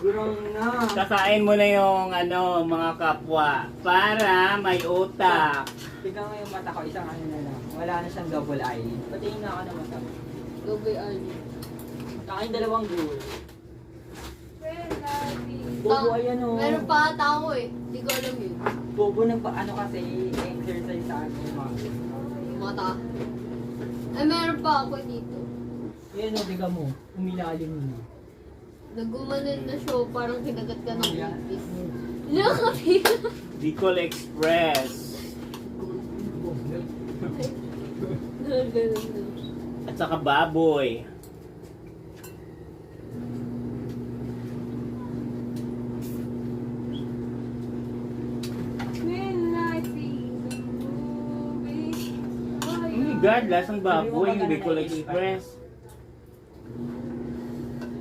Gurong na. Kakain mo na yung ano, mga kapwa para may utak. Tignan mo yung mata ko, isang ano na lang. Wala na siyang double eyelid. Patingin na ako ng mata mo. Double eyelid. Aking dalawang goal. Bobo ayan o. Meron pa ata ako eh. Hindi ko alam yun. Bobo ano kasi, exercise sa akin yung mga. Mata. Ay, meron pa ako dito. Yan o, tiga mo. Umilalim mo na. Nagumanan na siya. Parang kinagat ka ng Yan. ipis. Nakakita. Bicol Express. Ganun na. At saka baboy. Oh my God, lasang baboy yung Bicol Express.